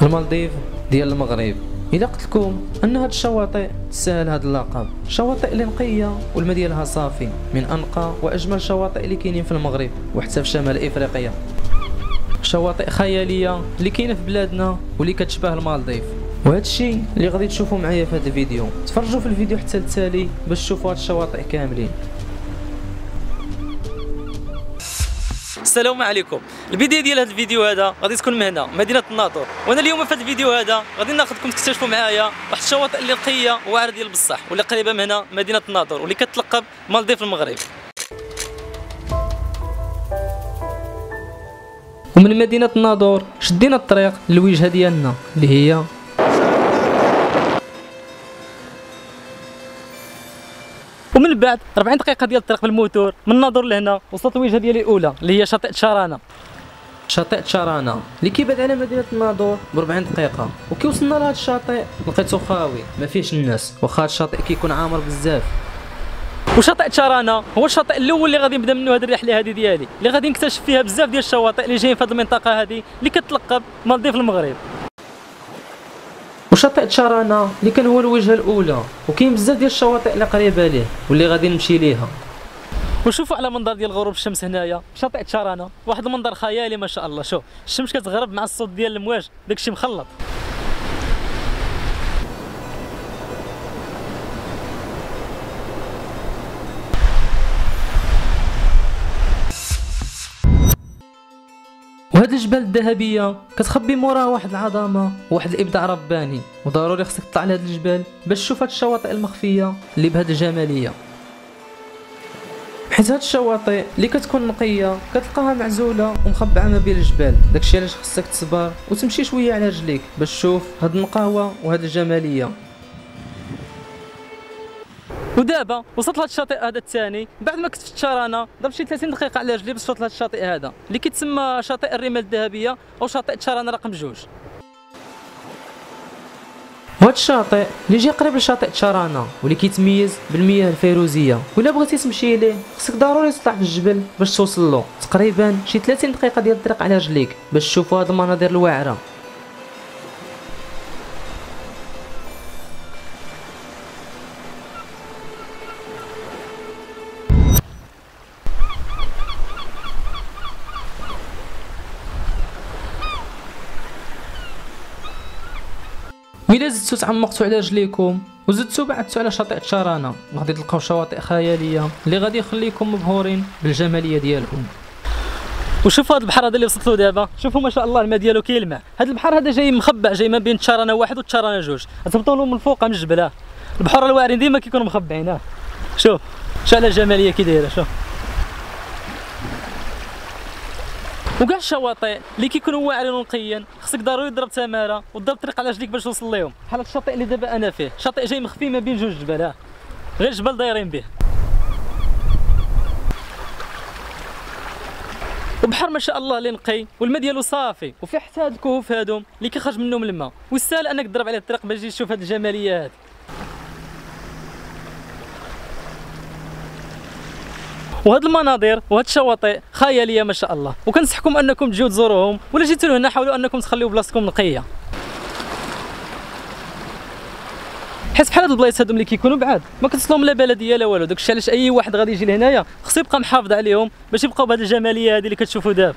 المالديف ديال المغرب. إلا قلت لكم أن هاد الشواطئ تستاهل هاد اللقب، شواطئ اللي نقية والماء ديالها صافي، من أنقى وأجمل الشواطئ اللي كاينين في المغرب وحتى في شمال إفريقيا. شواطئ خيالية اللي كاينة في بلادنا واللي كتشبه المالديف، وهذا الشيء اللي غادي تشوفوا معايا في هذا الفيديو. تفرجوا في الفيديو حتى التالي باش تشوفوا هاد الشواطئ كاملين. السلام عليكم. البدايه ديال هذا الفيديو هذا غادي تكون من هنا مدينه الناظور، وانا اليوم في هذا الفيديو هذا غادي ناخذكم تكتشفوا معايا واحد الشواطئ اللي نقيه واعره ديال بصح، واللي قريبه من هنا مدينه الناظور، واللي كتلقب مالديف المغرب. ومن مدينه الناظور شدينا الطريق للوجهه ديالنا اللي هي ومن بعد 40 دقيقه ديال الطريق بالموتور من الناظور لهنا وصلت الوجهه ديالي الاولى اللي هي شاطئ تشارانا. شاطئ تشارانا اللي كيبعد على مدينه الناظور ب 40 دقيقه، وكي وصلنا لهذا الشاطئ لقيتو خاوي ما فيهش الناس، واخا هذا الشاطئ كيكون عامر بزاف. وشاطئ تشارانا هو الشاطئ الاول اللي غادي نبدا منه هذه الرحله هذه ديالي، اللي غادي نكتشف فيها بزاف ديال الشواطئ اللي جايين في هذه المنطقه هذه اللي كتلقب مالديف المغرب. وشاطئ تشارانا اللي كان هو الوجهه الاولى، وكاين بزاف ديال الشواطئ اللي قريبه ليه واللي غادي نمشي ليها. وشوفوا على منظر ديال غروب الشمس هنايا شاطئ تشارانا، واحد المنظر خيالي ما شاء الله. شوف الشمس كتغرب مع الصوت ديال الامواج، داكشي مخلط. وهاد الجبال الذهبيه كتخبي موراها واحد العظمه وواحد الابداع رباني، وضروري خصك تطلع لهاد الجبال باش تشوف هاد الشواطئ المخفيه اللي بهاد الجماليه. حيت هاد الشواطئ اللي كتكون نقيه كتلقاها معزوله ومخبعه ما بين الجبال، داكشي علاش خصك تصبر وتمشي شويه على رجليك باش تشوف هاد النقاوه وهاد الجماليه. ودابا وصلت لهاد الشاطئ هذا الثاني بعد ما كنت في تشارانا، ضربت شي 30 دقيقه على رجلي باش وصلت لهاد الشاطئ هذا اللي كيتسمى شاطئ الرمال الذهبيه او شاطئ تشارانا رقم 2. وهاد الشاطئ اللي جاي قريب لشاطئ تشارانا واللي كيتميز بالمياه الفيروزيه، ولا بغيتي تمشي ليه خصك ضروري تطلع في الجبل باش توصل له، تقريبا شي 30 دقيقه ديال الطريق على رجليك باش تشوفوا هاد المناظر الواعره. وإلا زدتو تعمقتو على رجليكم وزدتو بعدتو على شاطئ تشارانا غادي تلقاو شواطئ خياليه اللي غادي يخليكم مبهورين بالجماليه ديالهم. وشوفوا هذا البحر هذا اللي وصلت له دابا، شوفوا ما شاء الله الماء ديالو كيلمع. هذا البحر هذا جاي مخبع، جاي ما بين تشارانا 1 و تشارانا 2، تهبطوا له من الفوق من الجبل. البحور الواعرين ديما كيكونوا مخبعين. شوف على الجماليه كي دايره. شوف وكاع الشواطئ اللي كيكونوا واعرين ونقيين خصك ضروري تضرب تماره وتضرب الطريق على رجليك باش توصل ليهم. بحال هذا الشاطئ اللي دابا انا فيه، شاطئ جاي مخفي ما بين 2 جبال، غير جبل دايرين به. وبحر ما شاء الله اللي نقي والماء ديالو صافي، وفيه حتى هاد الكهوف هادو اللي كيخرج منهم الماء، ويستاهل انك تضرب عليه الطريق باش تجي تشوف هاد الجماليه هادي. وهاد المناظر وهاد الشواطئ خياليه ما شاء الله، وكنصحكم انكم تجيو تزوروهم، ولا جيتوا لهنا حاولوا انكم تخليو بلاصتكم نقيه، حيت بحال هاد البلايص هادو ملي كيكونوا بعاد ما كتصلهم لا بلديه لا والو. داكشي علاش اي واحد غادي يجي لهنايا خصو يبقى محافظ عليهم باش يبقاو بهاد الجماليه هادي اللي كتشوفوا دابا.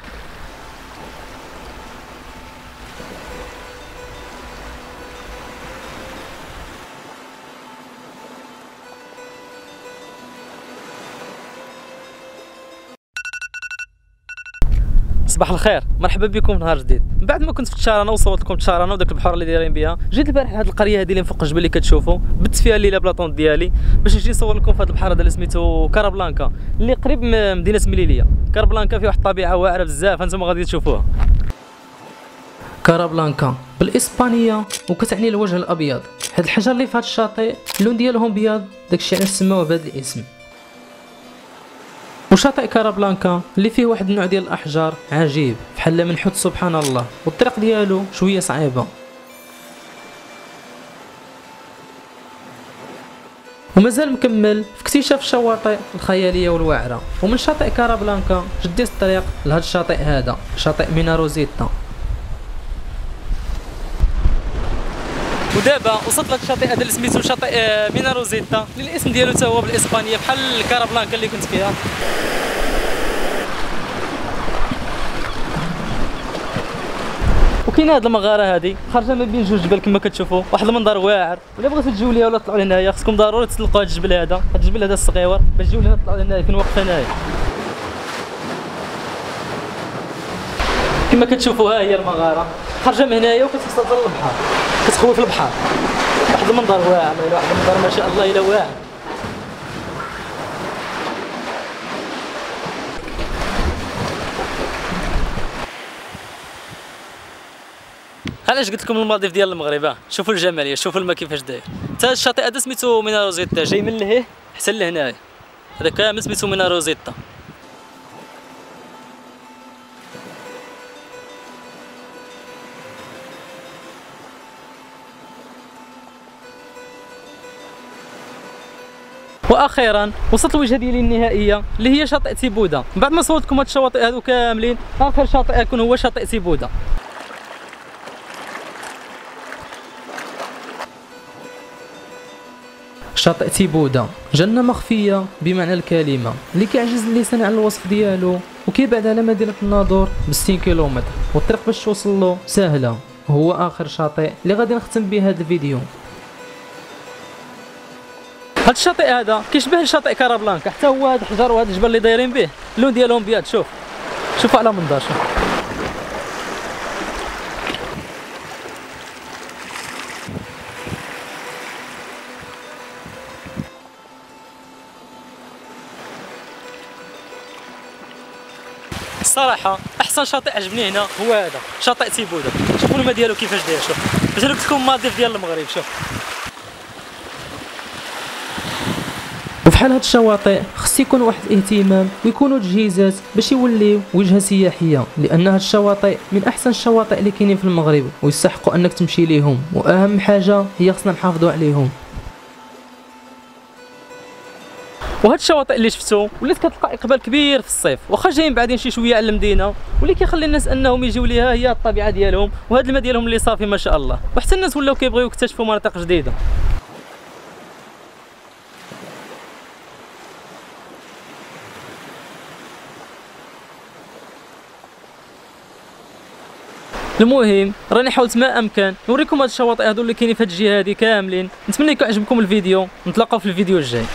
صباح الخير، مرحبا بكم نهار جديد. من بعد ما كنت في تشارانا وصورت لكم تشارانا وداك البحور اللي دايرين بها، جيت البارح لهاد القريه هذه اللي فوق الجبل اللي كتشوفوا، بت فيها الليله بلاطون ديالي باش نجي نصور لكم في هذا البحر هذا اللي سميتو كارابلانكا اللي قريب من مدينه مليليه. كارابلانكا فيه واحد الطبيعه واعره بزاف، انتم غادي تشوفوها. كارابلانكا بالاسبانيه وكتعني الوجه الابيض، هاد الحجر اللي في هاد الشاطئ اللون ديالهم بيض، داكشي علاش سماوه بهذا الاسم. وشاطئ كارابلانكا اللي فيه واحد النوع ديال الاحجار عجيب بحال منحوت سبحان الله، والطريق ديالو شويه صعيبه. ومازال مكمل في اكتشاف الشواطئ الخياليه والواعره. ومن شاطئ كارابلانكا جديت الطريق لهذا الشاطئ هذا، شاطئ مينا روزيتا. ودابا وصلت لهاد الشاطئ هذا اللي سميتو شاطئ مينا روزيتا، اللي الاسم ديالو حتى هو بالاسبانيه بحال كارابلانكا اللي كنت فيها. وكاينه هاد المغاره هادي خارجه ما بين جوج جبال كما كتشوفوا، واحد المنظر واعر. ولا بغيتو تجيو ليها ولا تطلعوا لهنايا خصكم ضروري تسلقوا هاد الجبل هذا، هاد الجبل هذا الصغيور باش تجيو لهنا تطلعوا لهنايا فين واقفه هنايا. كما كتشوفوا ها هي المغاره خارجه من هنايا وكتوصل للبحر، كتخوي في البحر. واحد المنظر واعر، واحد المنظر ما شاء الله الا واعر. علاش قلت لكم المالديف ديال المغرب؟ شوفوا الجماليه، شوفوا الماء كيفاش داير. حتى الشاطئ هذا سميتو مينا روزيتا، جاي من لهيه حتى لهنايا، هذا كامل سميتو مينا روزيتا. واخيرا وصلت الوجهه ديالي النهائيه اللي هي شاطئ تيبودا. بعد ما صورت لكم هاد الشواطئ هادو كاملين، اخر شاطئ يكون هو شاطئ تيبودا. شاطئ تيبودا جنة مخفية بمعنى الكلمة، اللي كيعجز اللسان عن الوصف ديالو، وكيبعد على مدينة الناظور ب 60 كيلومتر، والطريق باش توصل له سهلة. وهو آخر شاطئ اللي غادي نختم به هذا الفيديو. هاد الشاطئ هذا كيشبه شاطئ كارابلانكا، حتى هو هاد الحجر وهاد الجبل اللي دايرين به اللون ديالهم بيض. شوف على منظر، شوف. الصراحه احسن شاطئ عجبني هنا هو هذا شاطئ تيبودا. شوفوا الماء ديالو كيفاش داير، شوف باش قلت لكم المالديف ديال المغرب. شوف، وفحال هاد الشواطئ خص يكون واحد الاهتمام ويكونوا تجهيزات باش يوليو وجهه سياحيه، لان هاد الشواطئ من احسن الشواطئ اللي كاينين في المغرب ويستحقوا انك تمشي ليهم، واهم حاجه هي خصنا نحافظوا عليهم. وهاد الشواطئ اللي شفتو ولات كتلقى اقبال كبير في الصيف، واخا جايين بعدين شي شويه على المدينه، واللي كيخلي الناس انهم يجيو ليها هي الطبيعه ديالهم وهاد الماء ديالهم اللي صافي ما شاء الله، وحتى الناس ولاو كيبغيو يكتشفوا مناطق جديده. المهم راني حاولت ما امكن نوريكم هاد الشواطئ هادو اللي كاينين في هاد الجهه هادي كاملين. نتمنى يكون عجبكم الفيديو، نتلاقاو في الفيديو الجاي.